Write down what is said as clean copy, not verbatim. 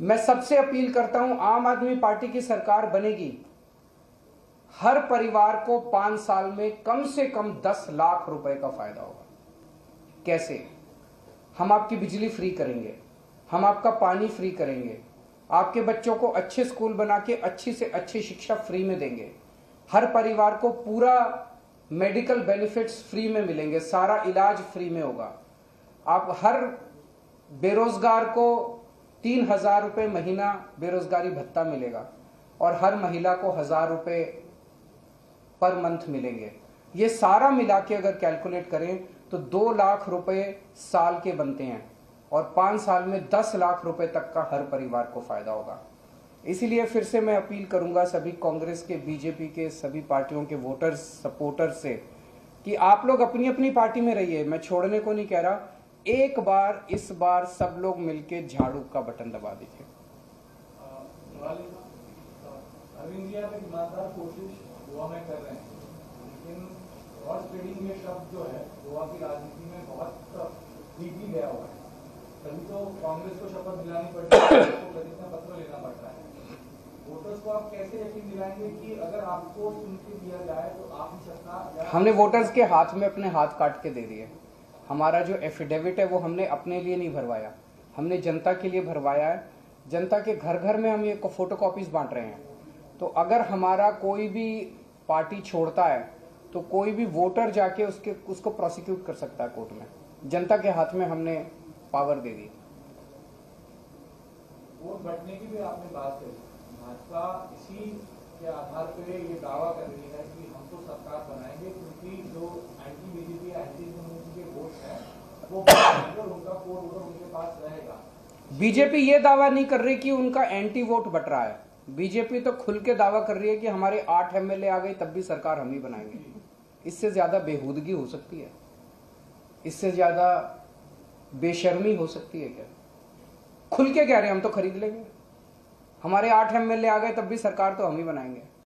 मैं सबसे अपील करता हूं, आम आदमी पार्टी की सरकार बनेगी, हर परिवार को 5 साल में कम से कम 10 लाख रुपए का फायदा होगा। कैसे? हम आपकी बिजली फ्री करेंगे, हम आपका पानी फ्री करेंगे, आपके बच्चों को अच्छे स्कूल बना के अच्छी से अच्छी शिक्षा फ्री में देंगे, हर परिवार को पूरा मेडिकल बेनिफिट्स फ्री में मिलेंगे, सारा इलाज फ्री में होगा। आप हर बेरोजगार को 3,000 रुपये महीना बेरोजगारी भत्ता मिलेगा और हर महिला को 1,000 रुपये पर मंथ मिलेंगे। ये सारा मिला के अगर कैलकुलेट करें तो 2 लाख रुपए साल के बनते हैं और 5 साल में 10 लाख रुपए तक का हर परिवार को फायदा होगा। इसीलिए फिर से मैं अपील करूंगा सभी कांग्रेस के, बीजेपी के, सभी पार्टियों के वोटर्स, सपोर्टर्स से कि आप लोग अपनी अपनी पार्टी में रहिए। मैं छोड़ने को नहीं कह रहा, एक बार इस बार सब लोग मिलके झाड़ू का बटन दबा दीजिए। अरविंद जी आप एक ईमानदार कोशिश गोवा में कर रहे हैं, लेकिन हॉर्स ट्रेडिंग ये शब्द जो है गोवा की राजनीति में बहुत डीपली गया हुआ है। कभी तो कांग्रेस को शपथ दिलानी पड़ती है, आपको प्रतिज्ञा पत्र लेना पड़ता है। वोटर्स को आप कैसे यकीन दिलाएंगे कि अगर आपको सुन के दिया जाए तो आप ही सत्ता? हमने वोटर्स के हाथ में अपने हाथ काट के दे दिए। हमारा जो एफिडेविट है वो हमने अपने लिए नहीं भरवाया, हमने जनता के लिए भरवाया है। जनता के घर घर में हम ये फोटो कॉपीज बांट रहे हैं। तो अगर हमारा कोई भी पार्टी छोड़ता है तो कोई भी वोटर जाके उसको प्रोसिक्यूट कर सकता है कोर्ट में। जनता के हाथ में हमने पावर दे दी। वोट बंटने की भी आपने बात करी, भाजपा इसी के आधार पर ये दावा कर रही है कि हम तो सरकार बनाएंगे क्योंकि जो एंटी बीजेपी एंटी के वोट है वो उनका कोड वोट उनके पास रहेगा। बीजेपी ये दावा नहीं कर रही कि उनका एंटी वोट बट रहा है। बीजेपी तो खुल के दावा कर रही है कि हमारे 8 एमएलए आ गए तब भी सरकार हम ही बनाएंगे। इससे ज्यादा बेहूदगी हो सकती है? इससे ज्यादा बेशर्मी हो सकती है क्या? खुल के कह रहे हैं हम तो खरीद लेंगे, हमारे 8 एमएलए आ गए तब भी सरकार तो हम ही बनाएंगे।